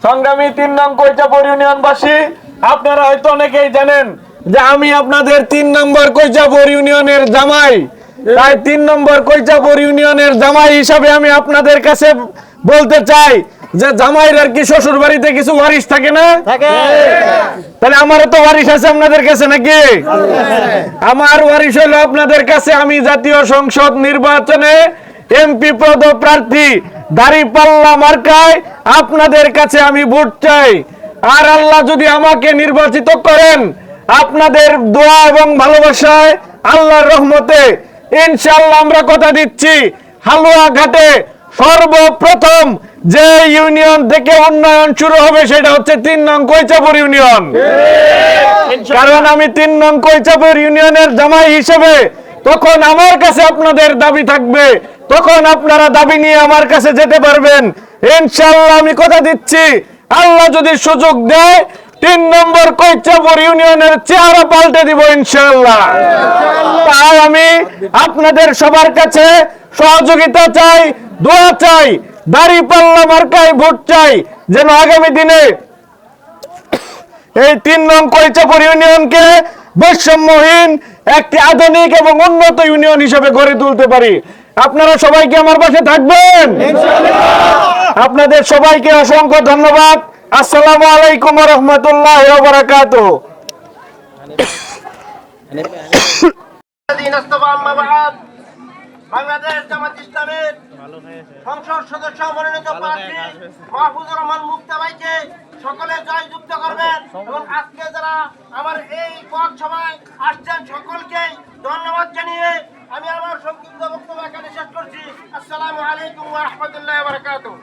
সংগ্রামী 3 নং কৈচাপুর ইউনিয়নবাসী, আপনারা হয়তো অনেকেই জানেন যে আমি আপনাদের 3 নম্বর কৈচাপুর ইউনিয়নের জামাই। তাই 3 নম্বর কৈচাপুর ইউনিয়নের জামাই হিসাবে আমি আপনাদের কাছে বলতে চাই যে জামাইরার কি শ্বশুর বাড়িতে কিছু ওয়ারিশ থাকে না? তাহলে আমারও তো ওয়ারিশ আছে আপনাদের কাছে নাকি? আমার ওয়ারিশ হলো আপনাদের কাছে আমি জাতীয় সংসদ নির্বাচনে এমপি পদপ্রার্থী দাঁড়িপাল্লা মার্কায় আপনাদের কাছে আমি ভোট চাই। আর আল্লাহ যদি আমাকে নির্বাচিত করেন, আপনাদের দোয়া এবং ভালোবাসায় আল্লাহর রহমতে ইনশাআল্লাহ আমরা কথা দিচ্ছি হালুয়াঘাটে সর্বপ্রথম যে ইউনিয়ন থেকে উন্নয়ন শুরু হবে সেটা হচ্ছে 3 নং কৈচাপুর ইউনিয়ন। কারণ আমি 3 নং কৈচাপুর ইউনিয়নের জামাই হিসেবে তখন আমার কাছে আপনাদের দাবি থাকবে, তখন আপনারা দাবি নিয়ে আমার কাছে যেতে পারবেন ইনশাআল্লাহ। আমি কথা দিচ্ছি আল্লাহ যদি সুযোগ দেয় 3 নম্বর কৈচাপুর ইউনিয়নের চেহারা পাল্টে দিব ইনশাআল্লাহ। তাই আমি আপনাদের সবার কাছে সহযোগিতা চাই, দোয়া চাই, দাঁড়িপাল্লা মার্কায় ভোট চাই, যেন আগামী দিনে এই 3 নং কৈচাপুর ইউনিয়নকে বৈষম্যহীন একটি আধুনিক এবং উন্নত ইউনিয়ন হিসেবে গড়ে তুলতে পারি। আপনারা সবাইকে আমার পাশে থাকবেন ইনশাআল্লাহ। আপনাদের সবাইকে অসংখ্য ধন্যবাদ। আসসালামু আলাইকুম ওয়া রাহমাতুল্লাহি ওয়া বারাকাতুহু। বাংলাদেশ জামাত ইসলামের সংসদ সদস্য মনোনীত প্রার্থী মাহফুজুর রহমান মুক্তা ভাইকে সকলে জয়যুক্ত করবেন এবং আজকে যারা আমার এই পথ সভায় আসছেন সকলকে ধন্যবাদ জানিয়ে আমি আমার সংক্ষিপ্ত বক্তব্য এখানে শেষ করছি। আসসালামু আলাইকুম ওয়া রাহমাতুল্লাহি ওয়া বারাকাতুহু।